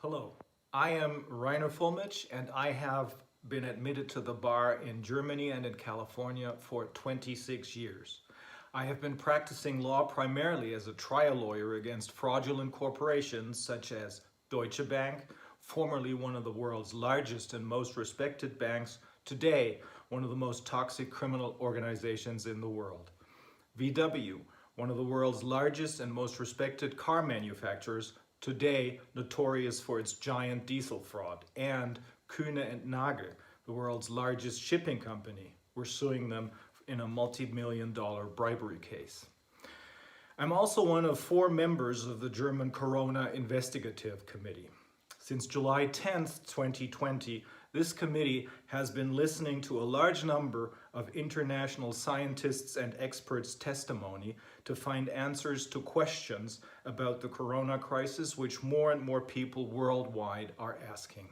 Hello, I am Raјner Fulmich and I have been admitted to the bar in Germany and in California for 26 years. I have been practicing law primarily as a trial lawyer against fraudulent corporations such as Deutsche Bank, formerly one of the world's largest and most respected banks, today one of the most toxic criminal organizations in the world. VW, one of the world's largest and most respected car manufacturers, today notorious for its giant diesel fraud, and Kuehne and Nagel, the world's largest shipping company. We're suing them in a multi-million-dollar bribery case. I'm also one of 4 members of the German Corona Investigative Committee. Since July 10th, 2020, this committee has been listening to a large number of international scientists and experts' testimony to find answers to questions about the corona crisis, which more and more people worldwide are asking.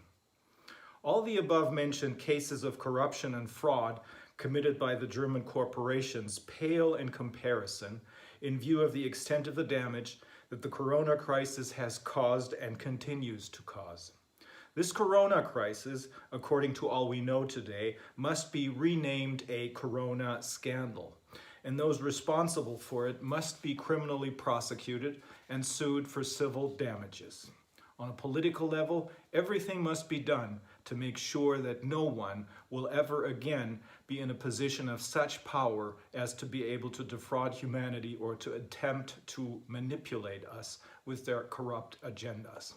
All the above-mentioned cases of corruption and fraud committed by the German corporations pale in comparison in view of the extent of the damage that the corona crisis has caused and continues to cause. This corona crisis, according to all we know today, must be renamed a corona scandal, and those responsible for it must be criminally prosecuted and sued for civil damages. On a political level, everything must be done to make sure that no one will ever again be in a position of such power as to be able to defraud humanity or to attempt to manipulate us with their corrupt agendas.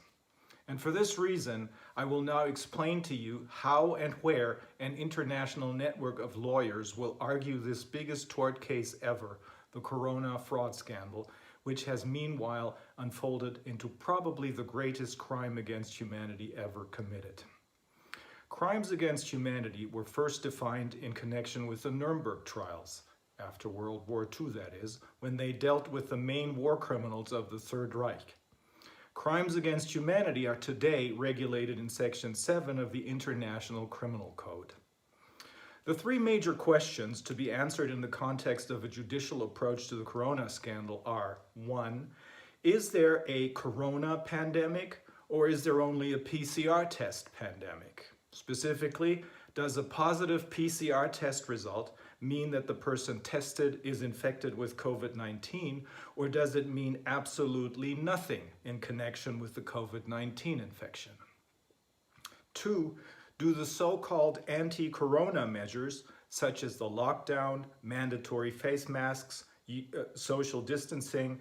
And for this reason, I will now explain to you how and where an international network of lawyers will argue this biggest tort case ever, the corona fraud scandal, which has meanwhile unfolded into probably the greatest crime against humanity ever committed. Crimes against humanity were first defined in connection with the Nuremberg trials, after World War II that is, when they dealt with the main war criminals of the Third Reich. Crimes against humanity are today regulated in Section 7 of the International Criminal Code. The 3 major questions to be answered in the context of a judicial approach to the corona scandal are: 1. Is there a corona pandemic, or is there only a PCR test pandemic? Specifically, does a positive PCR test result mean that the person tested is infected with COVID-19, or does it mean absolutely nothing in connection with the COVID-19 infection? 2. Do the so-called anti-corona measures, such as the lockdown, mandatory face masks, social distancing,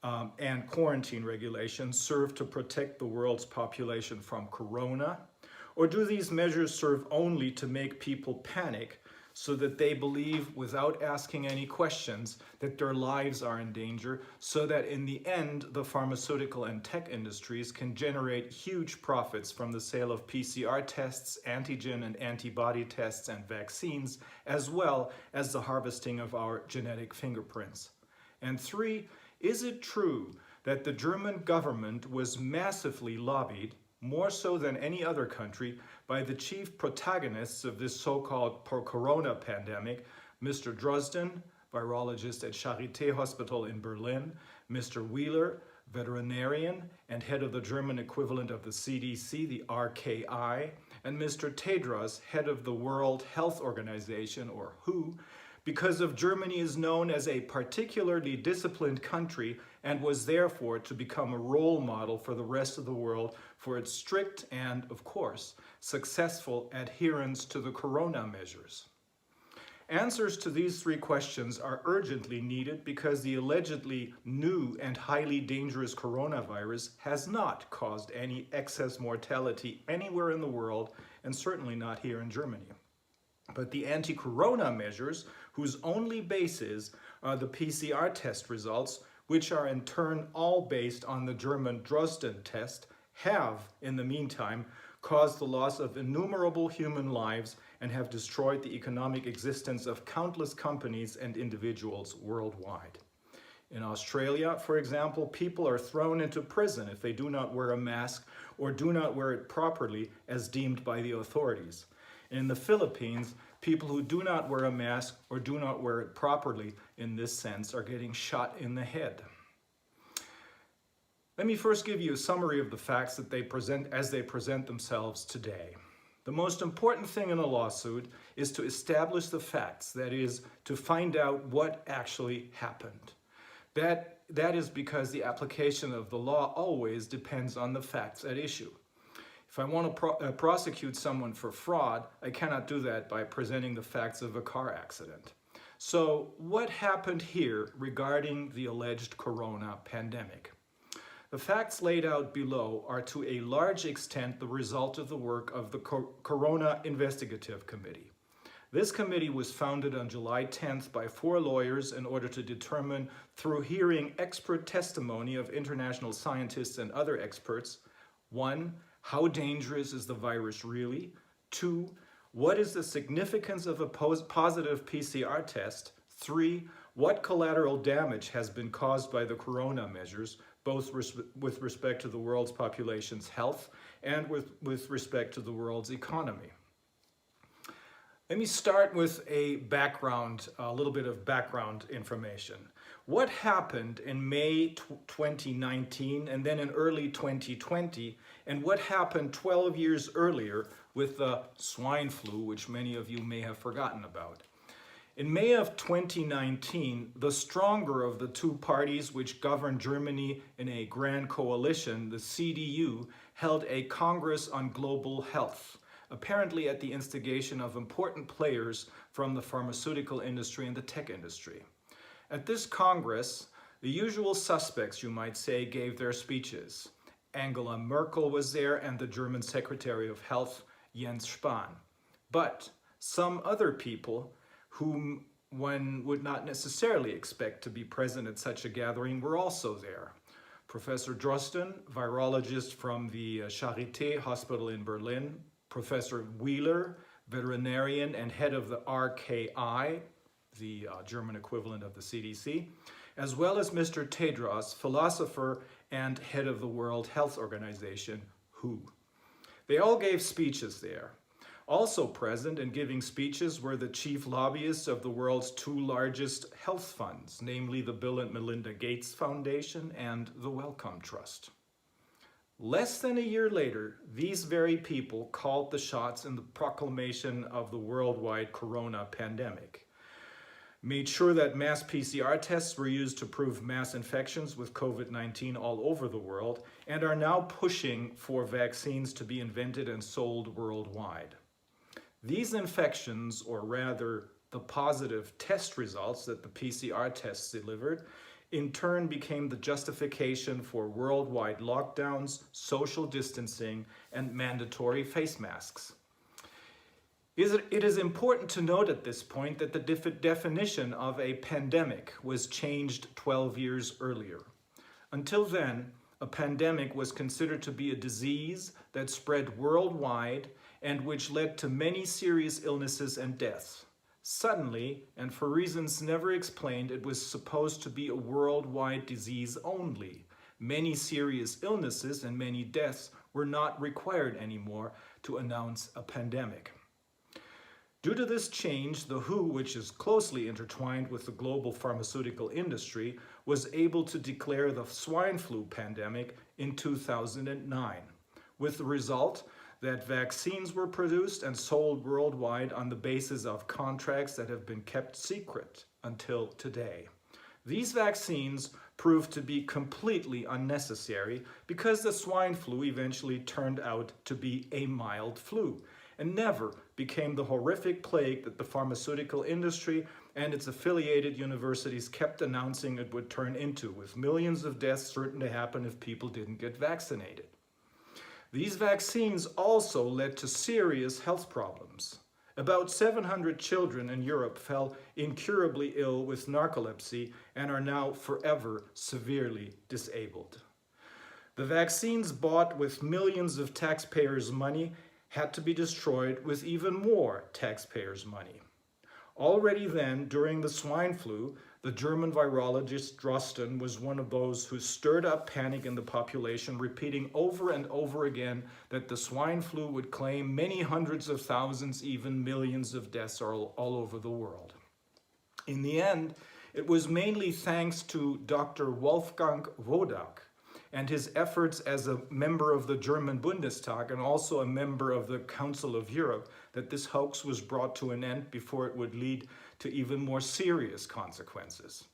and quarantine regulations serve to protect the world's population from corona? Or do these measures serve only to make people panic so that they believe, without asking any questions, that their lives are in danger, so that in the end, the pharmaceutical and tech industries can generate huge profits from the sale of PCR tests, antigen and antibody tests, and vaccines, as well as the harvesting of our genetic fingerprints? And 3, is it true that the German government was massively lobbied, more so than any other country, by the chief protagonists of this so-called corona pandemic, Mr. Drosten, virologist at Charité Hospital in Berlin, Mr. Wheeler, veterinarian and head of the German equivalent of the CDC, the RKI, and Mr. Tedros, head of the World Health Organization, or WHO, because of Germany is known as a particularly disciplined country and was therefore to become a role model for the rest of the world for its strict and, of course, successful adherence to the corona measures. Answers to these 3 questions are urgently needed because the allegedly new and highly dangerous coronavirus has not caused any excess mortality anywhere in the world, and certainly not here in Germany. But the anti-corona measures, whose only basis are the PCR test results, which are in turn all based on the German Drosten test, have, in the meantime, caused the loss of innumerable human lives and have destroyed the economic existence of countless companies and individuals worldwide. In Australia, for example, people are thrown into prison if they do not wear a mask or do not wear it properly as deemed by the authorities. In the Philippines, people who do not wear a mask or do not wear it properly in this sense are getting shot in the head. Let me first give you a summary of the facts that they present as they present themselves today. The most important thing in a lawsuit is to establish the facts, that is, to find out what actually happened. That is because the application of the law always depends on the facts at issue. If I want to prosecute someone for fraud, I cannot do that by presenting the facts of a car accident. So what happened here regarding the alleged corona pandemic? The facts laid out below are to a large extent the result of the work of the Corona Investigative Committee. This committee was founded on July 10th by 4 lawyers in order to determine, through hearing expert testimony of international scientists and other experts, 1, how dangerous is the virus really? 2, what is the significance of a positive PCR test? 3, what collateral damage has been caused by the corona measures, both with respect to the world's population's health and with respect to the world's economy? Let me start with a little bit of background information. What happened in May 2019 and then in early 2020, and what happened 12 years earlier with the swine flu, which many of you may have forgotten about? In May of 2019, the stronger of the 2 parties which govern Germany in a grand coalition, the CDU, held a Congress on Global Health, apparently at the instigation of important players from the pharmaceutical industry and the tech industry. At this Congress, the usual suspects, you might say, gave their speeches. Angela Merkel was there and the German Secretary of Health, Jens Spahn. But some other people whom one would not necessarily expect to be present at such a gathering were also there. Professor Drosten, virologist from the Charité Hospital in Berlin, Professor Wheeler, veterinarian and head of the RKI, the German equivalent of the CDC, as well as Mr. Tedros, philosopher and head of the World Health Organization, WHO. They all gave speeches there. Also present and giving speeches were the chief lobbyists of the world's 2 largest health funds, namely the Bill and Melinda Gates Foundation and the Wellcome Trust. Less than a year later, these very people called the shots in the proclamation of the worldwide corona pandemic, made sure that mass PCR tests were used to prove mass infections with COVID-19 all over the world, and are now pushing for vaccines to be invented and sold worldwide. These infections, or rather the positive test results that the PCR tests delivered, in turn became the justification for worldwide lockdowns, social distancing, and mandatory face masks. It is important to note at this point that the definition of a pandemic was changed 12 years earlier. Until then, a pandemic was considered to be a disease that spread worldwide and which led to many serious illnesses and deaths. Suddenly, and for reasons never explained, it was supposed to be a worldwide disease only. Many serious illnesses and many deaths were not required anymore to announce a pandemic. Due to this change, the WHO, which is closely intertwined with the global pharmaceutical industry, was able to declare the swine flu pandemic in 2009, with the result that vaccines were produced and sold worldwide on the basis of contracts that have been kept secret until today. These vaccines proved to be completely unnecessary because the swine flu eventually turned out to be a mild flu and never became the horrific plague that the pharmaceutical industry and its affiliated universities kept announcing it would turn into, with millions of deaths certain to happen if people didn't get vaccinated. These vaccines also led to serious health problems. About 700 children in Europe fell incurably ill with narcolepsy and are now forever severely disabled. The vaccines bought with millions of taxpayers' money had to be destroyed with even more taxpayers' money. Already then, during the swine flu, the German virologist Drosten was one of those who stirred up panic in the population, repeating over and over again that the swine flu would claim many hundreds of thousands, even millions of deaths all over the world. In the end, it was mainly thanks to Dr. Wolfgang Wodak and his efforts as a member of the German Bundestag and also a member of the Council of Europe that this hoax was brought to an end before it would lead to even more serious consequences.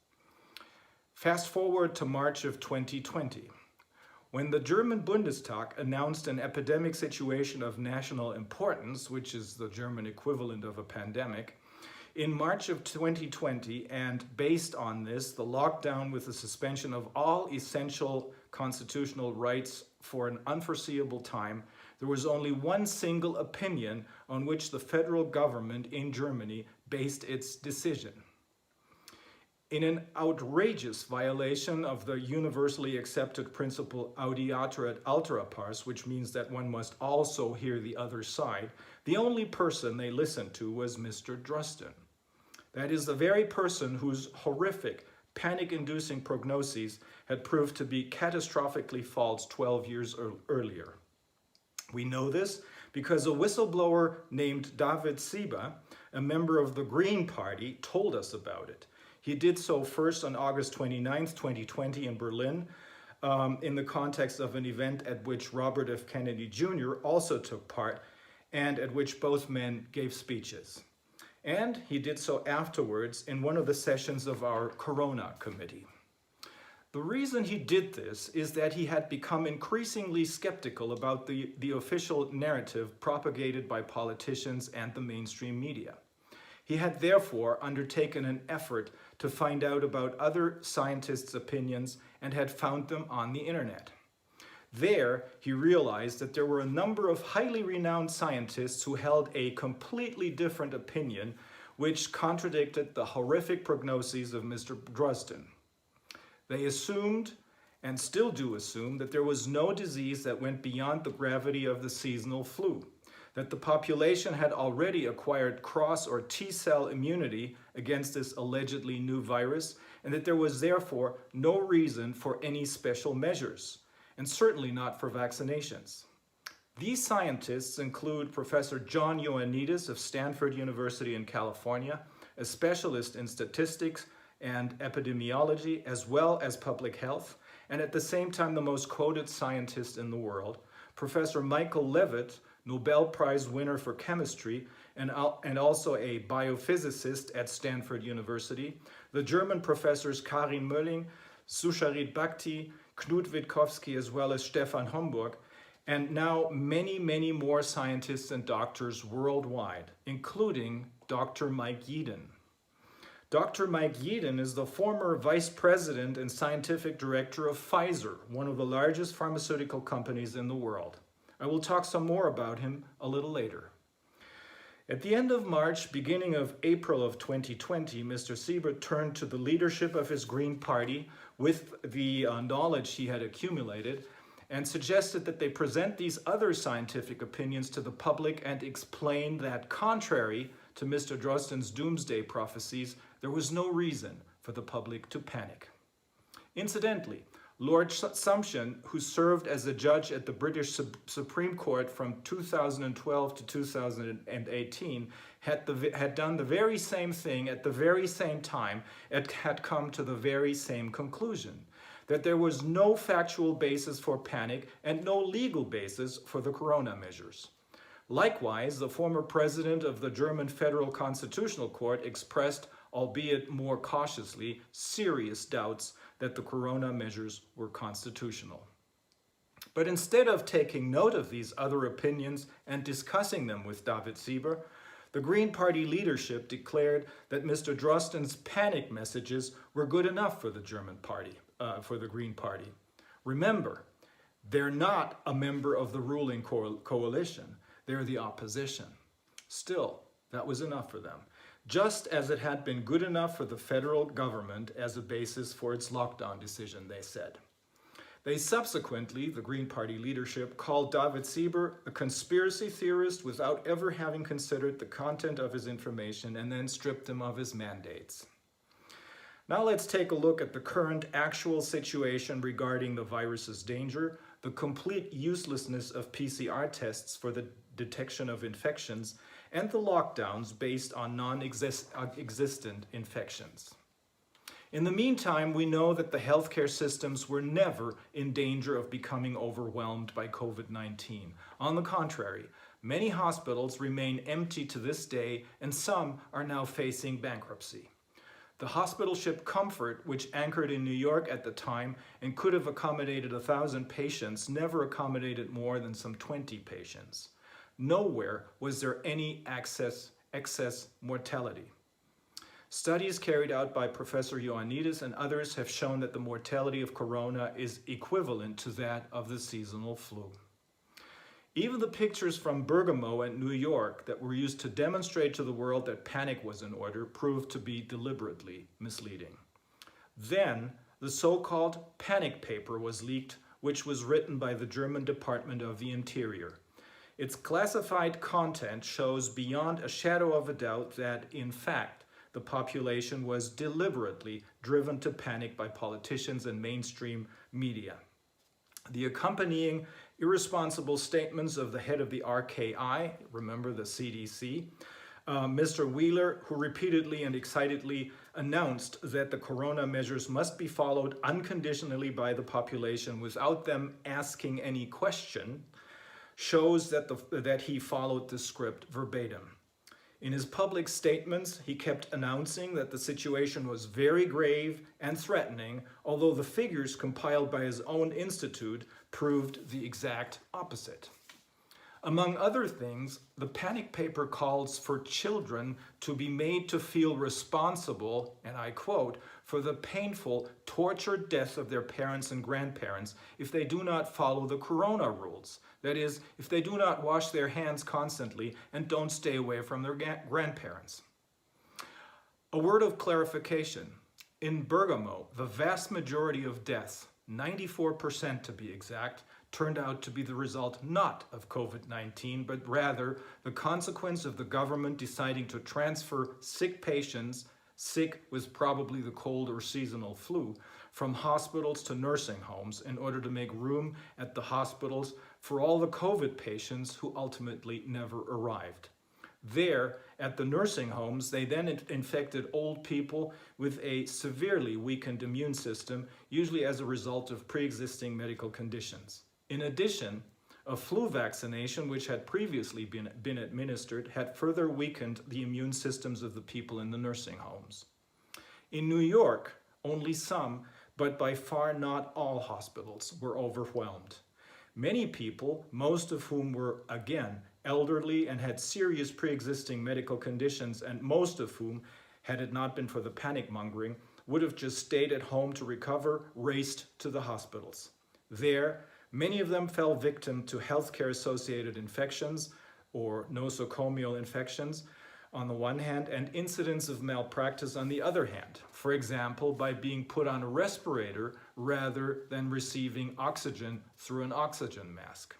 Fast forward to March of 2020. When the German Bundestag announced an epidemic situation of national importance, which is the German equivalent of a pandemic, in March of 2020, and based on this, the lockdown with the suspension of all essential constitutional rights for an unforeseeable time, there was only one single opinion on which the federal government in Germany based its decision. In an outrageous violation of the universally accepted principle audiatur et altera pars, which means that one must also hear the other side, the only person they listened to was Mr. Drosten. That is the very person whose horrific, panic-inducing prognoses had proved to be catastrophically false 12 years earlier. We know this because a whistleblower named David Sieber, a member of the Green Party, told us about it. He did so first on August 29th, 2020 in Berlin, in the context of an event at which Robert F. Kennedy Jr. also took part and at which both men gave speeches. And he did so afterwards in one of the sessions of our Corona committee. The reason he did this is that he had become increasingly skeptical about the official narrative propagated by politicians and the mainstream media. He had therefore undertaken an effort to find out about other scientists' opinions and had found them on the internet. There, he realized that there were a number of highly renowned scientists who held a completely different opinion, which contradicted the horrific prognoses of Mr. Drosten. They assumed, and still do assume, that there was no disease that went beyond the gravity of the seasonal flu, that the population had already acquired cross or T-cell immunity against this allegedly new virus, and that there was therefore no reason for any special measures, and certainly not for vaccinations. These scientists include Professor John Ioannidis of Stanford University in California, a specialist in statistics and epidemiology, as well as public health, and at the same time the most quoted scientist in the world, Professor Michael Levitt, Nobel Prize winner for chemistry, and also a biophysicist at Stanford University, the German professors Karin Mölling, Susharit Bhakti, Knut Witkowski, as well as Stefan Homburg, and now many, many more scientists and doctors worldwide, including Dr. Mike Yeadon. Dr. Mike Yeadon is the former vice president and scientific director of Pfizer, one of the largest pharmaceutical companies in the world. I will talk some more about him a little later. At the end of March, beginning of April of 2020, Mr. Sieber turned to the leadership of his Green Party with the knowledge he had accumulated and suggested that they present these other scientific opinions to the public and explain that, contrary to Mr. Drosten's doomsday prophecies, there was no reason for the public to panic. Incidentally, Lord Sumption, who served as a judge at the British Supreme Court from 2012 to 2018, had done the very same thing at the very same time and had come to the very same conclusion, that there was no factual basis for panic and no legal basis for the corona measures. Likewise, the former president of the German Federal Constitutional Court expressed, albeit more cautiously, serious doubts that the corona measures were constitutional. But instead of taking note of these other opinions and discussing them with David Sieber, the Green Party leadership declared that Mr. Drosten's panic messages were good enough for the for the Green Party. Remember, they're not a member of the ruling coalition. They're the opposition. Still, that was enough for them, just as it had been good enough for the federal government as a basis for its lockdown decision, they said. They subsequently, the Green Party leadership, called David Sieber a conspiracy theorist without ever having considered the content of his information, and then stripped him of his mandates. Now let's take a look at the current actual situation regarding the virus's danger, the complete uselessness of PCR tests for the detection of infections, and the lockdowns based on non-existent infections. In the meantime, we know that the healthcare systems were never in danger of becoming overwhelmed by COVID-19. On the contrary, many hospitals remain empty to this day, and some are now facing bankruptcy. The hospital ship Comfort, which anchored in New York at the time and could have accommodated 1,000 patients, never accommodated more than some 20 patients. Nowhere was there any excess mortality. Studies carried out by Professor Ioannidis and others have shown that the mortality of corona is equivalent to that of the seasonal flu. Even the pictures from Bergamo and New York that were used to demonstrate to the world that panic was in order proved to be deliberately misleading. Then, the so-called panic paper was leaked, which was written by the German Department of the Interior. Its classified content shows beyond a shadow of a doubt that, in fact, the population was deliberately driven to panic by politicians and mainstream media. The accompanying irresponsible statements of the head of the RKI, remember the CDC, Mr. Wheeler, who repeatedly and excitedly announced that the corona measures must be followed unconditionally by the population without them asking any question, shows that he followed the script verbatim. In his public statements, he kept announcing that the situation was very grave and threatening, although the figures compiled by his own institute proved the exact opposite. Among other things, the panic paper calls for children to be made to feel responsible, and I quote, for the painful, tortured death of their parents and grandparents if they do not follow the corona rules. That is, if they do not wash their hands constantly and don't stay away from their grandparents. A word of clarification. In Bergamo, the vast majority of deaths, 94% to be exact, turned out to be the result not of COVID-19, but rather the consequence of the government deciding to transfer sick patients, sick with probably the cold or seasonal flu, from hospitals to nursing homes in order to make room at the hospitals for all the COVID patients who ultimately never arrived. There, at the nursing homes, they then infected old people with a severely weakened immune system, usually as a result of pre-existing medical conditions. In addition, a flu vaccination, which had previously been administered, had further weakened the immune systems of the people in the nursing homes. In New York, only some, but by far not all hospitals were overwhelmed. Many people, most of whom were, again, elderly and had serious pre-existing medical conditions, and most of whom, had it not been for the panic mongering, would have just stayed at home to recover, raced to the hospitals. There, many of them fell victim to healthcare associated infections or nosocomial infections on the one hand, and incidents of malpractice on the other hand. For example, by being put on a respirator rather than receiving oxygen through an oxygen mask.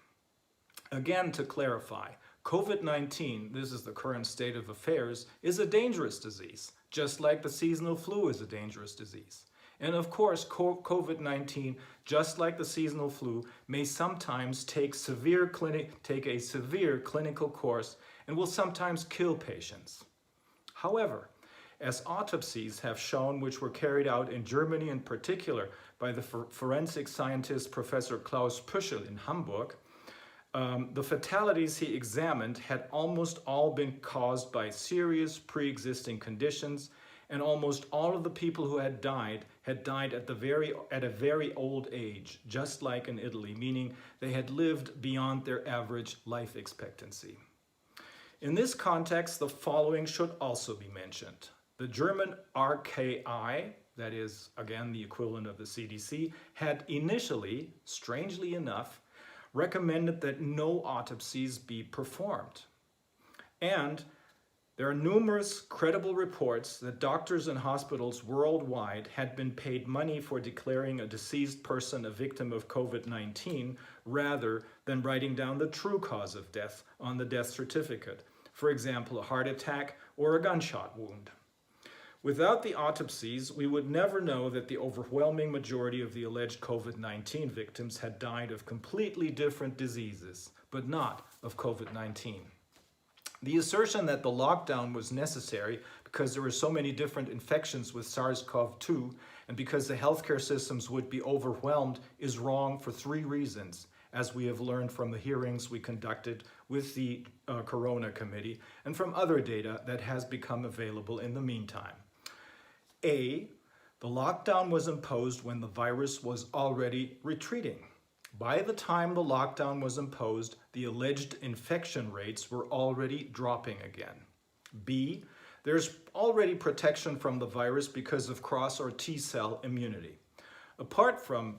Again, to clarify, COVID-19, this is the current state of affairs, is a dangerous disease, just like the seasonal flu is a dangerous disease. And of course, COVID-19, just like the seasonal flu, may sometimes take a severe clinical course and will sometimes kill patients. However, as autopsies have shown, which were carried out in Germany in particular by the forensic scientist Professor Klaus Püschel in Hamburg, the fatalities he examined had almost all been caused by serious pre-existing conditions, and almost all of the people who had died at a very old age, just like in Italy, meaning they had lived beyond their average life expectancy. In this context, the following should also be mentioned. The German RKI, that is, again, the equivalent of the CDC, had initially, strangely enough, recommended that no autopsies be performed. And there are numerous credible reports that doctors and hospitals worldwide had been paid money for declaring a deceased person a victim of COVID-19 rather than writing down the true cause of death on the death certificate, for example, a heart attack or a gunshot wound. Without the autopsies, we would never know that the overwhelming majority of the alleged COVID-19 victims had died of completely different diseases, but not of COVID-19. The assertion that the lockdown was necessary because there were so many different infections with SARS-CoV-2 and because the healthcare systems would be overwhelmed is wrong for 3 reasons, as we have learned from the hearings we conducted with the Corona Committee and from other data that has become available in the meantime. A, the lockdown was imposed when the virus was already retreating. By the time the lockdown was imposed, the alleged infection rates were already dropping again. B, there's already protection from the virus because of cross or T-cell immunity. Apart from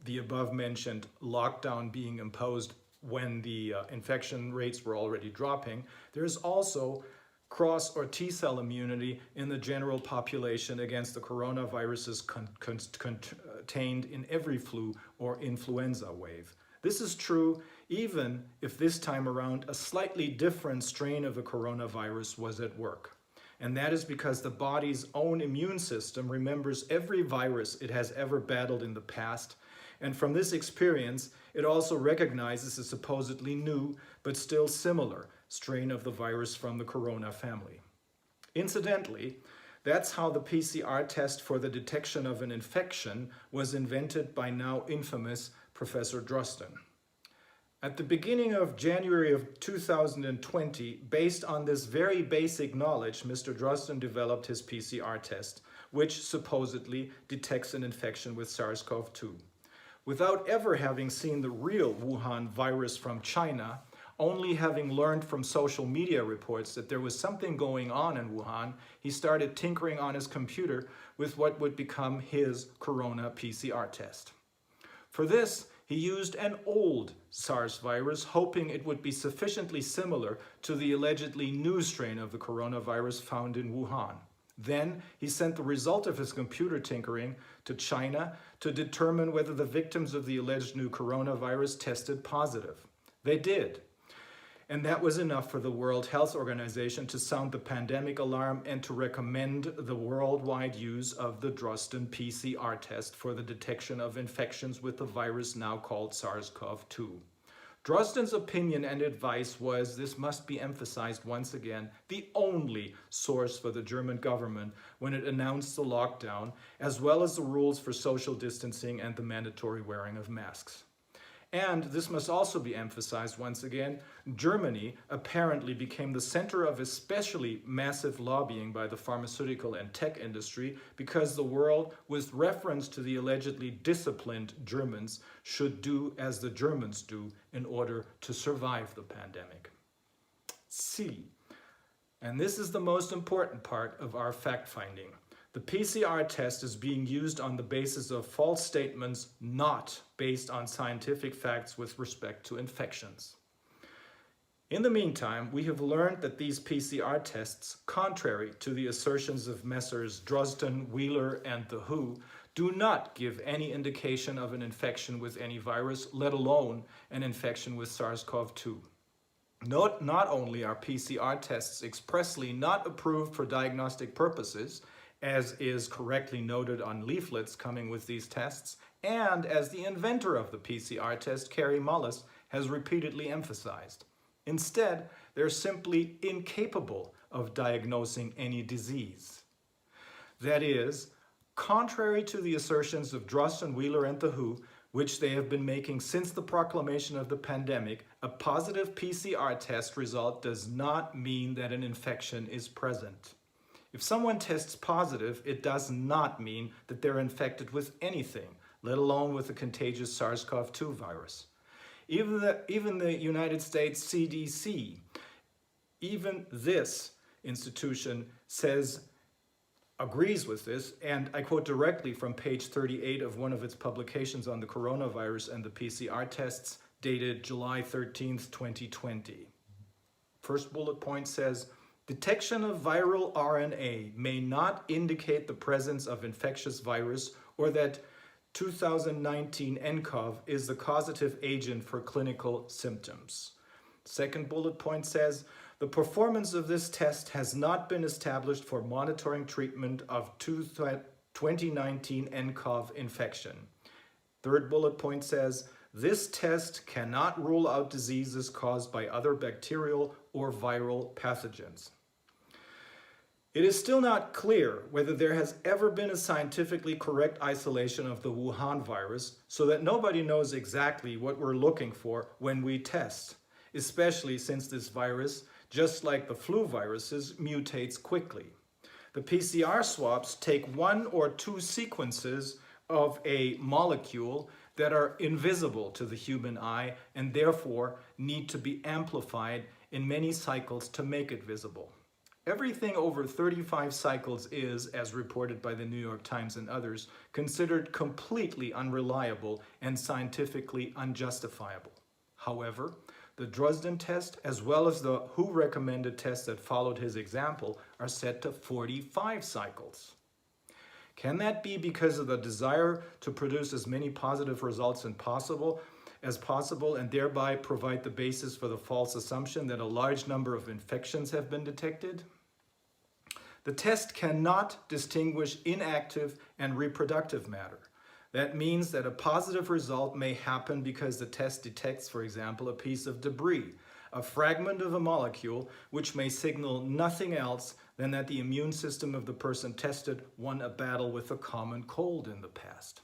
the above-mentioned lockdown being imposed when the infection rates were already dropping, there's also cross or T-cell immunity in the general population against the coronaviruses contained in every flu or influenza wave. This is true even if this time around a slightly different strain of the coronavirus was at work. And that is because the body's own immune system remembers every virus it has ever battled in the past, and from this experience, it also recognizes a supposedly new, but still similar, strain of the virus from the corona family. Incidentally, that's how the PCR test for the detection of an infection was invented by now infamous Professor Drosten. At the beginning of January of 2020, based on this very basic knowledge, Mr. Drosten developed his PCR test, which supposedly detects an infection with SARS-CoV-2. Without ever having seen the real Wuhan virus from China, only having learned from social media reports that there was something going on in Wuhan, he started tinkering on his computer with what would become his corona PCR test. For this, he used an old SARS virus, hoping it would be sufficiently similar to the allegedly new strain of the coronavirus found in Wuhan. Then he sent the result of his computer tinkering to China to determine whether the victims of the alleged new coronavirus tested positive. They did. And that was enough for the World Health Organization to sound the pandemic alarm and to recommend the worldwide use of the Drosten PCR test for the detection of infections with the virus now called SARS-CoV-2. Drosten's opinion and advice was, this must be emphasized once again, the only source for the German government when it announced the lockdown, as well as the rules for social distancing and the mandatory wearing of masks. And this must also be emphasized once again, Germany apparently became the center of especially massive lobbying by the pharmaceutical and tech industry because the world, with reference to the allegedly disciplined Germans, should do as the Germans do in order to survive the pandemic. C. And this is the most important part of our fact-finding. The PCR test is being used on the basis of false statements, not based on scientific facts with respect to infections. In the meantime, we have learned that these PCR tests, contrary to the assertions of Messrs. Drosten, Wheeler, and the WHO, do not give any indication of an infection with any virus, let alone an infection with SARS-CoV-2. Not only are PCR tests expressly not approved for diagnostic purposes, as is correctly noted on leaflets coming with these tests, and as the inventor of the PCR test, Kary Mullis, has repeatedly emphasized. Instead, they're simply incapable of diagnosing any disease. That is, contrary to the assertions of Drosten, Wheeler, and the WHO, which they have been making since the proclamation of the pandemic, a positive PCR test result does not mean that an infection is present. If someone tests positive, it does not mean that they're infected with anything, let alone with the contagious SARS-CoV-2 virus. Even the United States CDC, even this institution agrees with this, and I quote directly from page 38 of one of its publications on the coronavirus and the PCR tests, dated July 13th, 2020. First bullet point says, detection of viral RNA may not indicate the presence of infectious virus or that 2019 nCoV is the causative agent for clinical symptoms. Second bullet point says, the performance of this test has not been established for monitoring treatment of 2019 nCoV infection. Third bullet point says, this test cannot rule out diseases caused by other bacterial or viral pathogens. It is still not clear whether there has ever been a scientifically correct isolation of the Wuhan virus, so that nobody knows exactly what we're looking for when we test, especially since this virus, just like the flu viruses, mutates quickly. The PCR swabs take 1 or 2 sequences of a molecule that are invisible to the human eye and therefore need to be amplified in many cycles to make it visible. Everything over 35 cycles is, as reported by the New York Times and others, considered completely unreliable and scientifically unjustifiable. However, the Dresden test, as well as the WHO recommended test that followed his example, are set to 45 cycles. Can that be because of the desire to produce as many positive results as possible and thereby provide the basis for the false assumption that a large number of infections have been detected? The test cannot distinguish inactive and reproductive matter. That means that a positive result may happen because the test detects, for example, a piece of debris, a fragment of a molecule, which may signal nothing else than that the immune system of the person tested won a battle with a common cold in the past.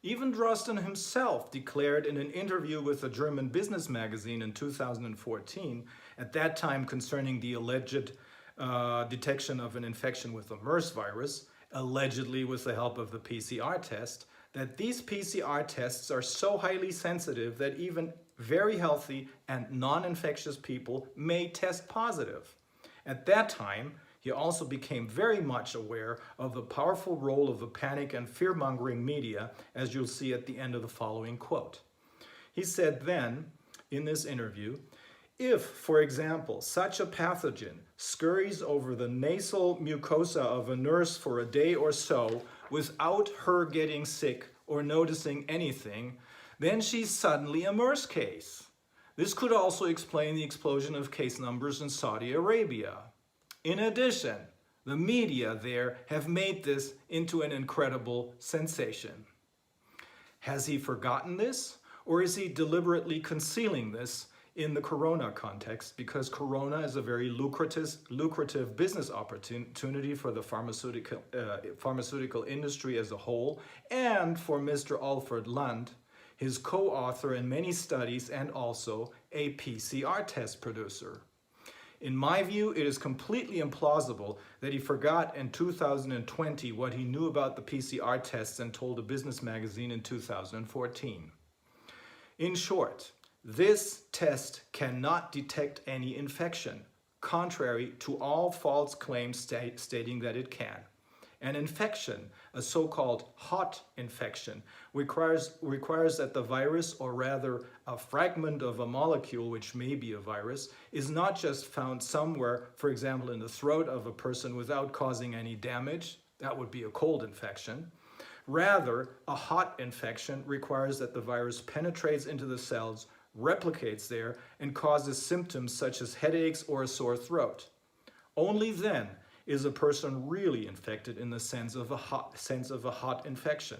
Even Drosten himself declared in an interview with a German business magazine in 2014, at that time concerning the alleged detection of an infection with the MERS virus, allegedly with the help of the PCR test, that these PCR tests are so highly sensitive that even very healthy and non-infectious people may test positive. At that time, he also became very much aware of the powerful role of the panic and fear-mongering media, as you'll see at the end of the following quote. He said then, in this interview, if, for example, such a pathogen scurries over the nasal mucosa of a nurse for a day or so without her getting sick or noticing anything, then she's suddenly a MERS case. This could also explain the explosion of case numbers in Saudi Arabia. In addition, the media there have made this into an incredible sensation. Has he forgotten this, or is he deliberately concealing this in the corona context, because corona is a very lucrative business opportunity for the pharmaceutical industry as a whole, and for Mr. Alfred Lund, his co-author in many studies and also a PCR test producer. In my view, it is completely implausible that he forgot in 2020 what he knew about the PCR tests and told a business magazine in 2014. In short, this test cannot detect any infection, contrary to all false claims stating that it can. An infection, a so-called hot infection, requires that the virus, or rather a fragment of a molecule, which may be a virus, is not just found somewhere, for example, in the throat of a person without causing any damage. That would be a cold infection. Rather, a hot infection requires that the virus penetrates into the cells, replicates there, and causes symptoms such as headaches or a sore throat. Only then is a person really infected in the sense of a hot infection.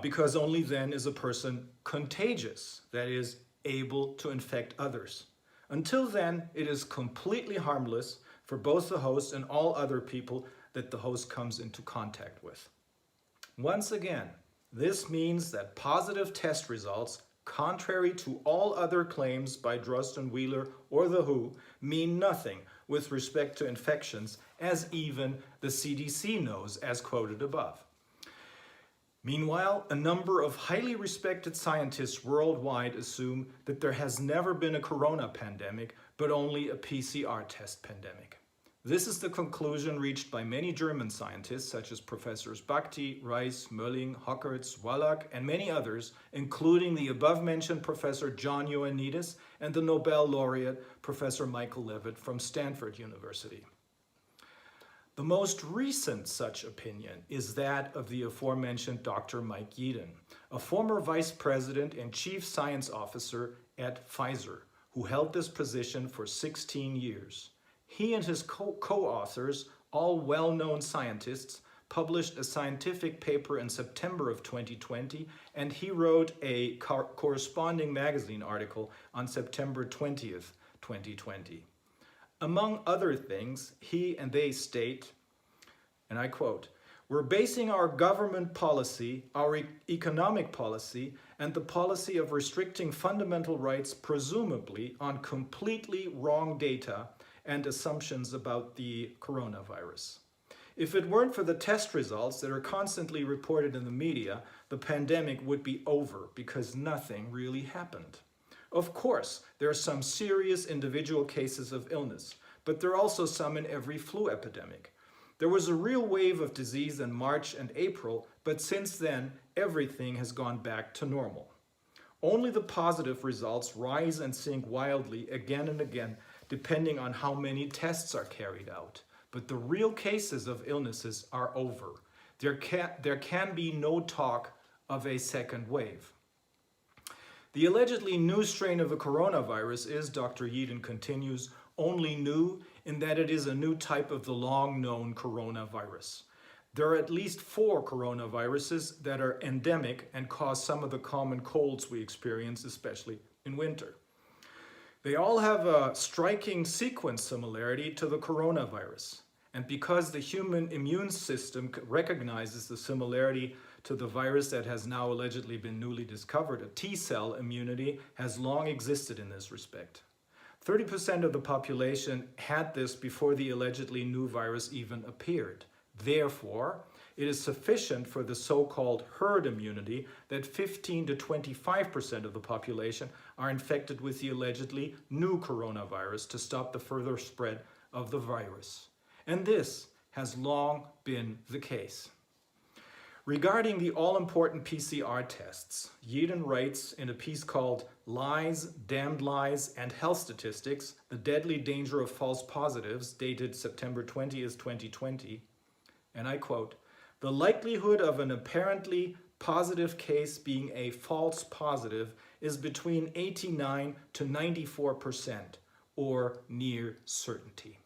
Because only then is a person contagious, that is, able to infect others. Until then, it is completely harmless for both the host and all other people that the host comes into contact with. Once again, this means that positive test results, contrary to all other claims by Drosten, Wheeler, or the WHO, mean nothing with respect to infections, as even the CDC knows, as quoted above. Meanwhile, a number of highly respected scientists worldwide assume that there has never been a corona pandemic, but only a PCR test pandemic. This is the conclusion reached by many German scientists, such as Professors Bakti, Reis, Mölling, Hockertz, Wallach, and many others, including the above-mentioned Professor John Ioannidis and the Nobel laureate Professor Michael Levitt from Stanford University. The most recent such opinion is that of the aforementioned Dr. Mike Yeadon, a former vice president and chief science officer at Pfizer, who held this position for 16 years. He and his co-authors, all well-known scientists, published a scientific paper in September of 2020, and he wrote a corresponding magazine article on September 20th, 2020. Among other things, he and they state, and I quote, "We're basing our government policy, our economic policy, and the policy of restricting fundamental rights presumably on completely wrong data and assumptions about the coronavirus. If it weren't for the test results that are constantly reported in the media, the pandemic would be over because nothing really happened. Of course, there are some serious individual cases of illness, but there are also some in every flu epidemic. There was a real wave of disease in March and April, but since then, everything has gone back to normal. Only the positive results rise and sink wildly again and again, depending on how many tests are carried out. But the real cases of illnesses are over. There can be no talk of a second wave." The allegedly new strain of the coronavirus is, Dr. Yeadon continues, only new in that it is a new type of the long-known coronavirus. There are at least 4 coronaviruses that are endemic and cause some of the common colds we experience, especially in winter. They all have a striking sequence similarity to the coronavirus. And because the human immune system recognizes the similarity to the virus that has now allegedly been newly discovered, a T-cell immunity has long existed in this respect. 30% of the population had this before the allegedly new virus even appeared. Therefore, it is sufficient for the so-called herd immunity that 15 to 25% of the population are infected with the allegedly new coronavirus to stop the further spread of the virus. And this has long been the case. Regarding the all-important PCR tests, Yeadon writes in a piece called "Lies, Damned Lies, and Health Statistics, The Deadly Danger of False Positives," dated September 20th, 2020, and I quote, "The likelihood of an apparently positive case being a false positive is between 89 to 94%, or near certainty."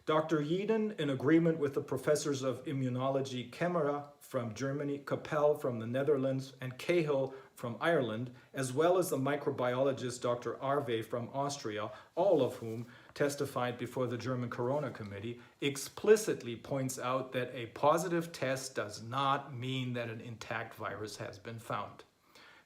Dr. Yeadon, in agreement with the professors of immunology Kemmerer from Germany, Capel from the Netherlands, and Cahill from Ireland, as well as the microbiologist Dr. Arve from Austria, all of whom testified before the German Corona Committee, explicitly points out that a positive test does not mean that an intact virus has been found.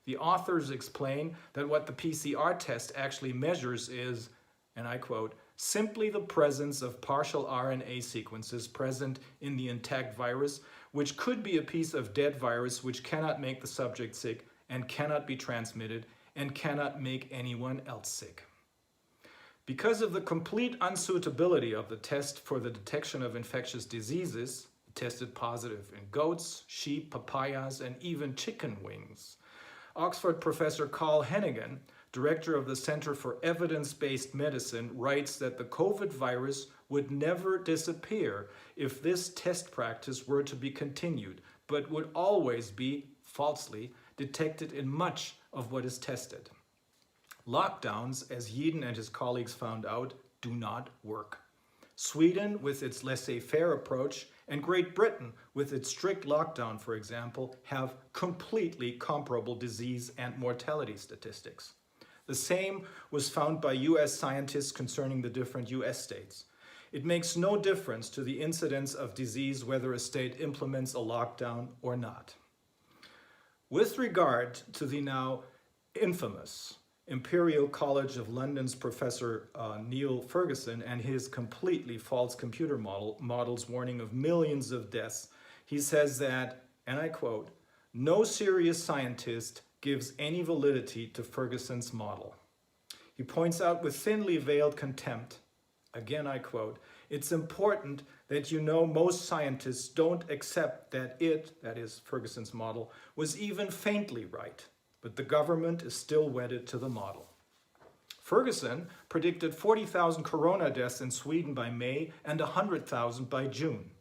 The authors explain that what the PCR test actually measures is, and I quote, "simply the presence of partial RNA sequences present in the intact virus, which could be a piece of dead virus which cannot make the subject sick and cannot be transmitted and cannot make anyone else sick." Because of the complete unsuitability of the test for the detection of infectious diseases, tested positive in goats, sheep, papayas, and even chicken wings, Oxford professor Carl Hennigan, director of the Center for Evidence-Based Medicine, writes that the COVID virus would never disappear if this test practice were to be continued, but would always be, falsely, detected in much of what is tested. Lockdowns, as Yeadon and his colleagues found out, do not work. Sweden, with its laissez-faire approach, and Great Britain, with its strict lockdown, for example, have completely comparable disease and mortality statistics. The same was found by US scientists concerning the different US states. It makes no difference to the incidence of disease whether a state implements a lockdown or not. With regard to the now infamous Imperial College of London's Professor Neil Ferguson and his completely false computer models warning of millions of deaths, he says that, and I quote, "No serious scientist gives any validity to Ferguson's model." He points out with thinly veiled contempt, again I quote, "It's important that you know most scientists don't accept that it," that is Ferguson's model, "was even faintly right, but the government is still wedded to the model." Ferguson predicted 40,000 corona deaths in Sweden by May and 100,000 by June,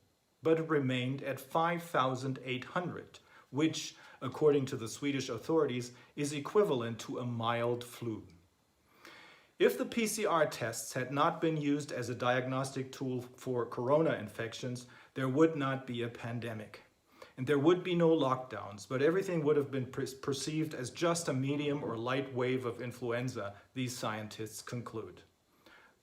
but it remained at 5,800, which, according to the Swedish authorities, is equivalent to a mild flu. If the PCR tests had not been used as a diagnostic tool for corona infections, there would not be a pandemic. And there would be no lockdowns, but everything would have been perceived as just a medium or light wave of influenza, these scientists conclude.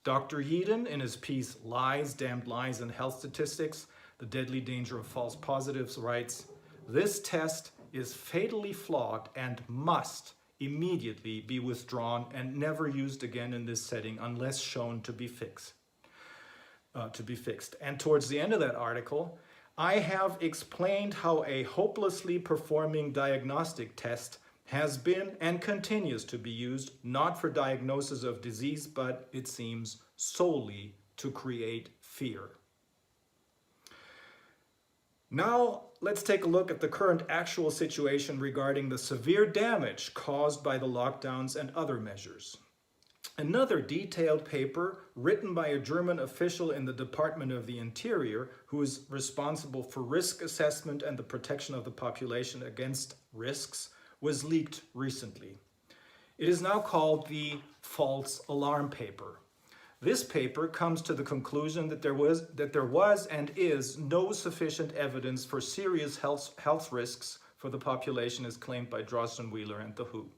Dr. Yeadon, in his piece Lies, Damned Lies and Health Statistics, The Deadly Danger of False Positives, writes, "This test is fatally flawed and must immediately be withdrawn and never used again in this setting unless shown to be fixed." And towards the end of that article, I have explained how a hopelessly performing diagnostic test has been and continues to be used not for diagnosis of disease, but it seems solely to create fear. Now, let's take a look at the current actual situation regarding the severe damage caused by the lockdowns and other measures. Another detailed paper written by a German official in the Department of the Interior, who is responsible for risk assessment and the protection of the population against risks, was leaked recently. It is now called the false alarm paper. This paper comes to the conclusion that there was and is no sufficient evidence for serious health risks for the population as claimed by Drosten, Wheeler and the WHO.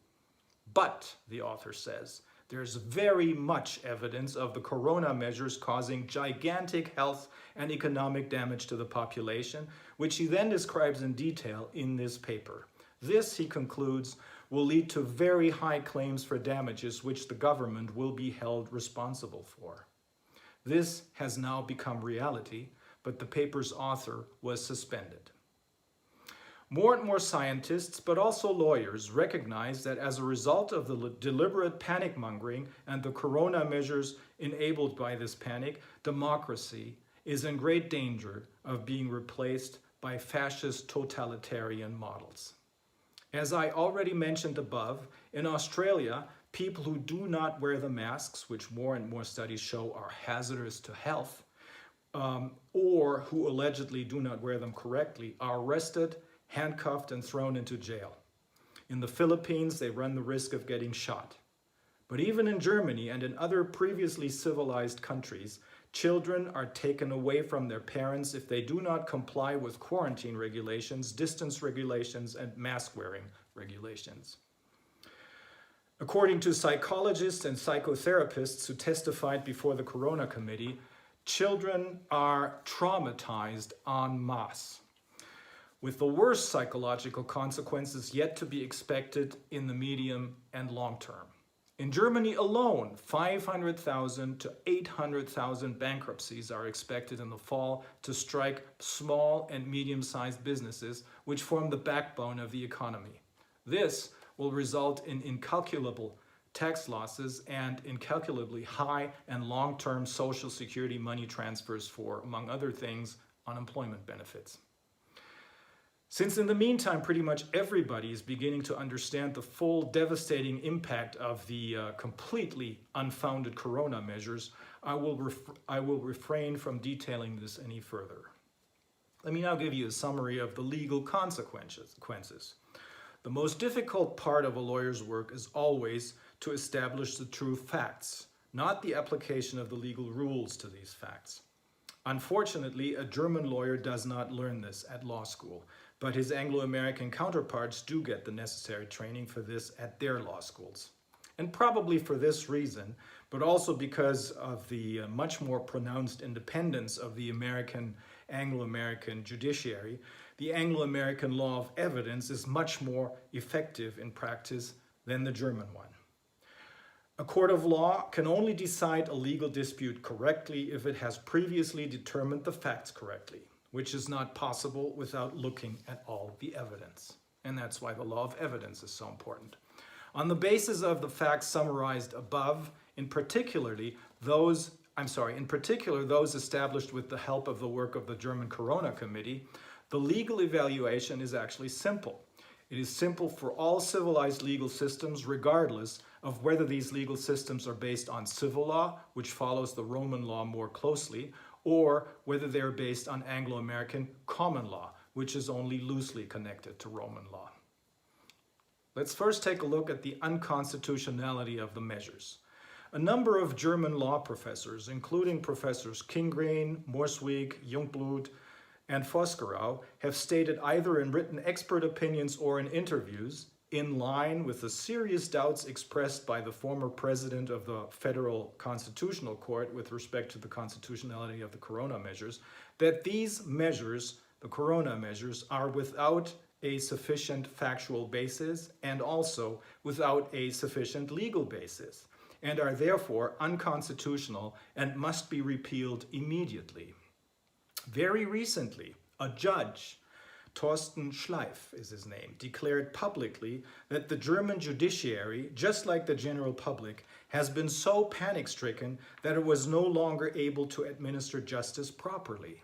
But, the author says, there's very much evidence of the corona measures causing gigantic health and economic damage to the population, which he then describes in detail in this paper. This, he concludes, will lead to very high claims for damages which the government will be held responsible for. This has now become reality, but the paper's author was suspended. More and more scientists, but also lawyers, recognize that as a result of the deliberate panic-mongering and the corona measures enabled by this panic, democracy is in great danger of being replaced by fascist totalitarian models. As I already mentioned above, in Australia, people who do not wear the masks, which more and more studies show are hazardous to health, or who allegedly do not wear them correctly, are arrested, handcuffed, and thrown into jail. In the Philippines, they run the risk of getting shot. But even in Germany and in other previously civilized countries, children are taken away from their parents if they do not comply with quarantine regulations, distance regulations, and mask-wearing regulations. According to psychologists and psychotherapists who testified before the Corona Committee, children are traumatized en masse, with the worst psychological consequences yet to be expected in the medium and long term. In Germany alone, 500,000 to 800,000 bankruptcies are expected in the fall to strike small and medium-sized businesses, which form the backbone of the economy. This will result in incalculable tax losses and incalculably high and long-term Social Security money transfers for, among other things, unemployment benefits. Since in the meantime, pretty much everybody is beginning to understand the full devastating impact of the completely unfounded corona measures, I will refrain from detailing this any further. Let me now give you a summary of the legal consequences. The most difficult part of a lawyer's work is always to establish the true facts, not the application of the legal rules to these facts. Unfortunately, a German lawyer does not learn this at law school, but his Anglo-American counterparts do get the necessary training for this at their law schools. And probably for this reason, but also because of the much more pronounced independence of the Anglo-American judiciary, the Anglo-American law of evidence is much more effective in practice than the German one. A court of law can only decide a legal dispute correctly if it has previously determined the facts correctly, which is not possible without looking at all the evidence. And that's why the law of evidence is so important. On the basis of the facts summarized above, in particular those established with the help of the work of the German Corona Committee, the legal evaluation is actually simple. It is simple for all civilized legal systems, regardless of whether these legal systems are based on civil law, which follows the Roman law more closely, or whether they are based on Anglo-American common law, which is only loosely connected to Roman law. Let's first take a look at the unconstitutionality of the measures. A number of German law professors, including Professors Kingreen, Morswig, Jungblut, and Foskerau have stated either in written expert opinions or in interviews, in line with the serious doubts expressed by the former president of the Federal Constitutional Court with respect to the constitutionality of the corona measures, that these measures, the corona measures, are without a sufficient factual basis and also without a sufficient legal basis, and are therefore unconstitutional and must be repealed immediately. Very recently, a judge, Thorsten Schleif is his name, declared publicly that the German judiciary, just like the general public, has been so panic-stricken that it was no longer able to administer justice properly.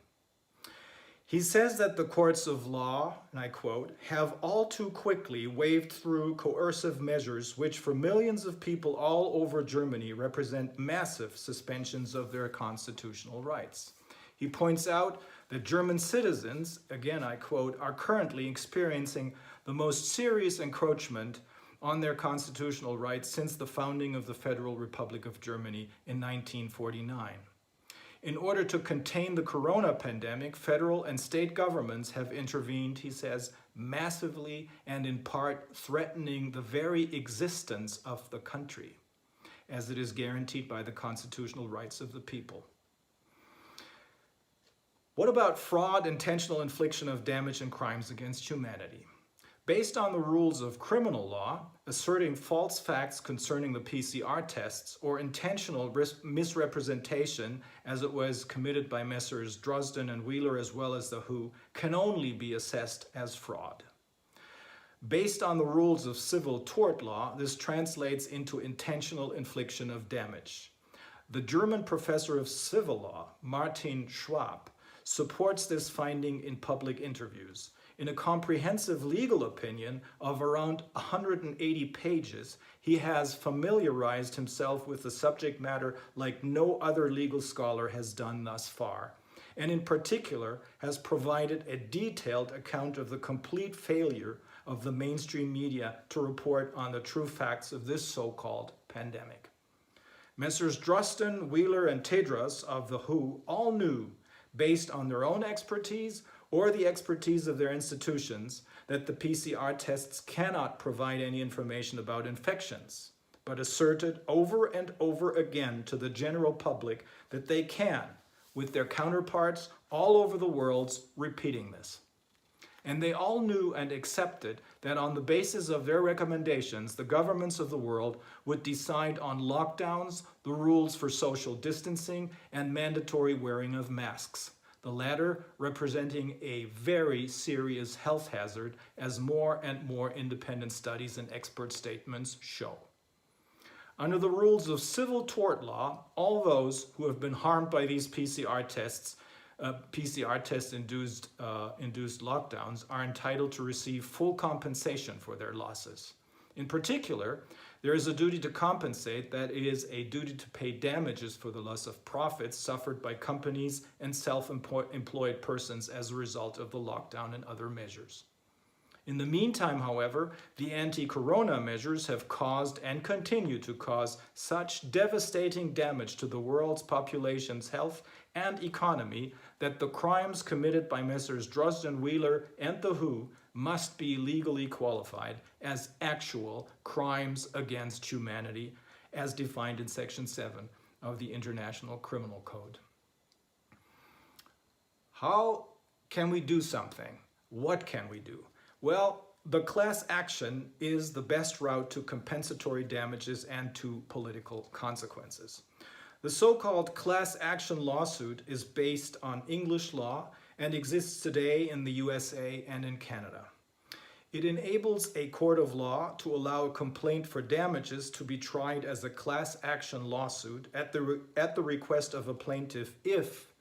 He says that the courts of law, and I quote, have all too quickly waved through coercive measures which for millions of people all over Germany represent massive suspensions of their constitutional rights. He points out that German citizens, again I quote, are currently experiencing the most serious encroachment on their constitutional rights since the founding of the Federal Republic of Germany in 1949. In order to contain the corona pandemic, federal and state governments have intervened, he says, massively and in part threatening the very existence of the country, as it is guaranteed by the constitutional rights of the people. What about fraud, intentional infliction of damage, and crimes against humanity? Based on the rules of criminal law, asserting false facts concerning the PCR tests or intentional misrepresentation, as it was committed by Messrs. Drosten and Wheeler as well as the WHO, can only be assessed as fraud. Based on the rules of civil tort law, this translates into intentional infliction of damage. The German professor of civil law, Martin Schwab, supports this finding in public interviews. In a comprehensive legal opinion of around 180 pages, he has familiarized himself with the subject matter like no other legal scholar has done thus far, and in particular has provided a detailed account of the complete failure of the mainstream media to report on the true facts of this so-called pandemic. Messrs. Drosten, Wheeler, and Tedros of the WHO all knew, based on their own expertise or the expertise of their institutions, that the PCR tests cannot provide any information about infections, but asserted over and over again to the general public that they can, with their counterparts all over the world repeating this. And they all knew and accepted that on the basis of their recommendations, the governments of the world would decide on lockdowns, the rules for social distancing, and mandatory wearing of masks, the latter representing a very serious health hazard, as more and more independent studies and expert statements show. Under the rules of civil tort law, all those who have been harmed by these PCR test-induced lockdowns are entitled to receive full compensation for their losses. In particular, there is a duty to compensate, that is, a duty to pay damages for the loss of profits suffered by companies and self-employed persons as a result of the lockdown and other measures. In the meantime, however, the anti-corona measures have caused and continue to cause such devastating damage to the world's population's health and economy that the crimes committed by Messrs. Drosten, Wheeler, and the WHO must be legally qualified as actual crimes against humanity, as defined in Section 7 of the International Criminal Code. How can we do something? What can we do? Well, the class action is the best route to compensatory damages and to political consequences. The so-called class action lawsuit is based on English law and exists today in the USA and in Canada. It enables a court of law to allow a complaint for damages to be tried as a class action lawsuit at the request of a plaintiff if,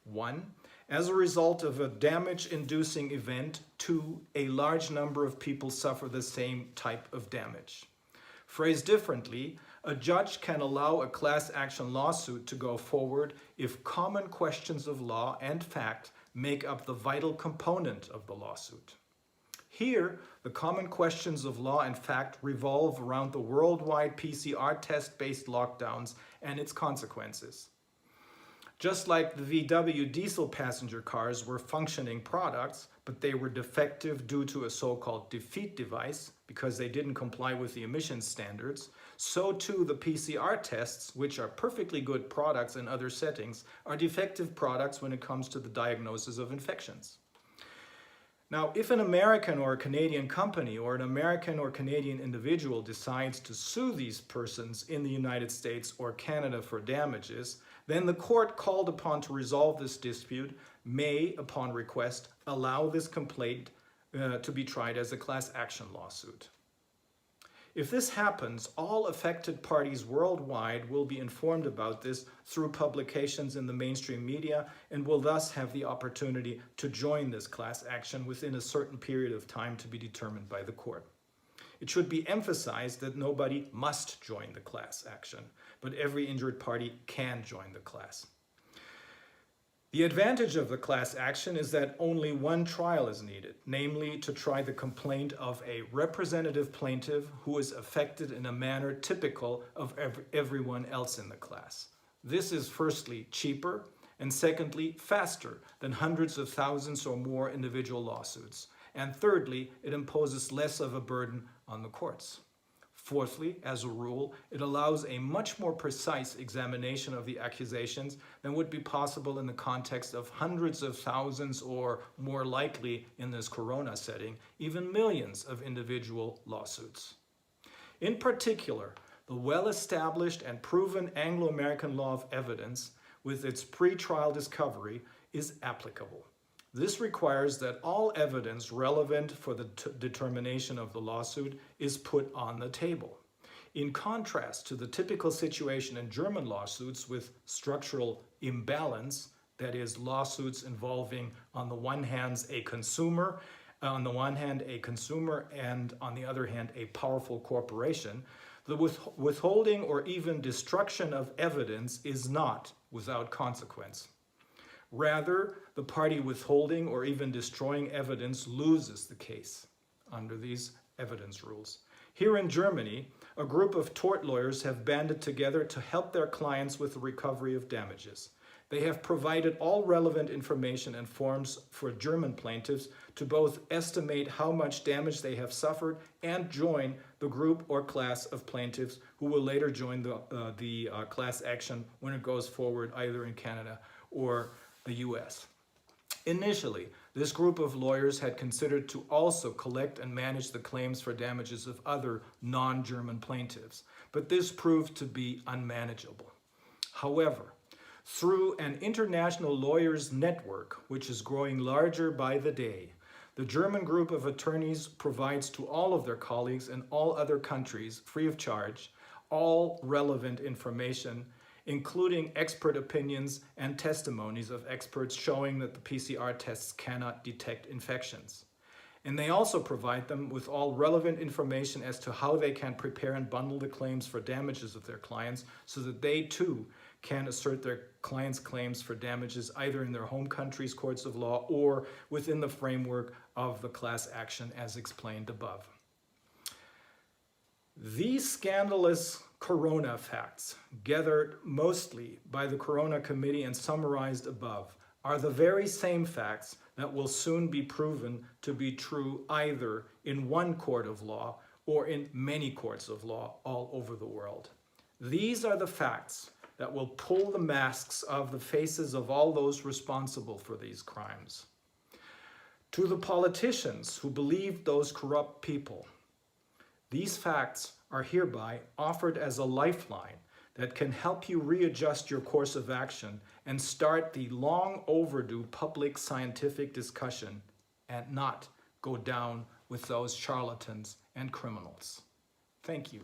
1, as a result of a damage-inducing event, 2, a large number of people suffer the same type of damage. Phrased differently, a judge can allow a class action lawsuit to go forward if common questions of law and fact make up the vital component of the lawsuit. Here, the common questions of law and fact revolve around the worldwide PCR test-based lockdowns and its consequences. Just like the VW diesel passenger cars were functioning products, but they were defective due to a so-called defeat device because they didn't comply with the emissions standards, so too the PCR tests, which are perfectly good products in other settings, are defective products when it comes to the diagnosis of infections. Now, if an American or a Canadian company or an American or Canadian individual decides to sue these persons in the United States or Canada for damages, then the court called upon to resolve this dispute may, upon request, allow this complaint to be tried as a class action lawsuit. If this happens, all affected parties worldwide will be informed about this through publications in the mainstream media and will thus have the opportunity to join this class action within a certain period of time to be determined by the court. It should be emphasized that nobody must join the class action, but every injured party can join the class. The advantage of the class action is that only one trial is needed, namely to try the complaint of a representative plaintiff who is affected in a manner typical of everyone else in the class. This is firstly cheaper and secondly faster than hundreds of thousands or more individual lawsuits. And thirdly, it imposes less of a burden on the courts. Fourthly, as a rule, it allows a much more precise examination of the accusations than would be possible in the context of hundreds of thousands or, more likely in this corona setting, even millions of individual lawsuits. In particular, the well-established and proven Anglo-American law of evidence, with its pre-trial discovery, is applicable. This requires that all evidence relevant for the determination of the lawsuit is put on the table. In contrast to the typical situation in German lawsuits with structural imbalance, that is, lawsuits involving on the one hand a consumer and on the other hand a powerful corporation, the withholding or even destruction of evidence is not without consequence. Rather, the party withholding or even destroying evidence loses the case under these evidence rules. Here in Germany, a group of tort lawyers have banded together to help their clients with the recovery of damages. They have provided all relevant information and forms for German plaintiffs to both estimate how much damage they have suffered and join the group or class of plaintiffs who will later join the class action when it goes forward either in Canada or the US. Initially, this group of lawyers had considered to also collect and manage the claims for damages of other non-German plaintiffs, but this proved to be unmanageable. However, through an international lawyers network, which is growing larger by the day, the German group of attorneys provides to all of their colleagues in all other countries, free of charge, all relevant information, including expert opinions and testimonies of experts showing that the PCR tests cannot detect infections. And they also provide them with all relevant information as to how they can prepare and bundle the claims for damages of their clients so that they too can assert their clients' claims for damages either in their home country's courts of law or within the framework of the class action as explained above. These scandalous corona facts, gathered mostly by the Corona Committee and summarized above, are the very same facts that will soon be proven to be true either in one court of law or in many courts of law all over the world. These are the facts that will pull the masks off the faces of all those responsible for these crimes. To the politicians who believed those corrupt people, these facts are hereby offered as a lifeline that can help you readjust your course of action and start the long overdue public scientific discussion and not go down with those charlatans and criminals. Thank you.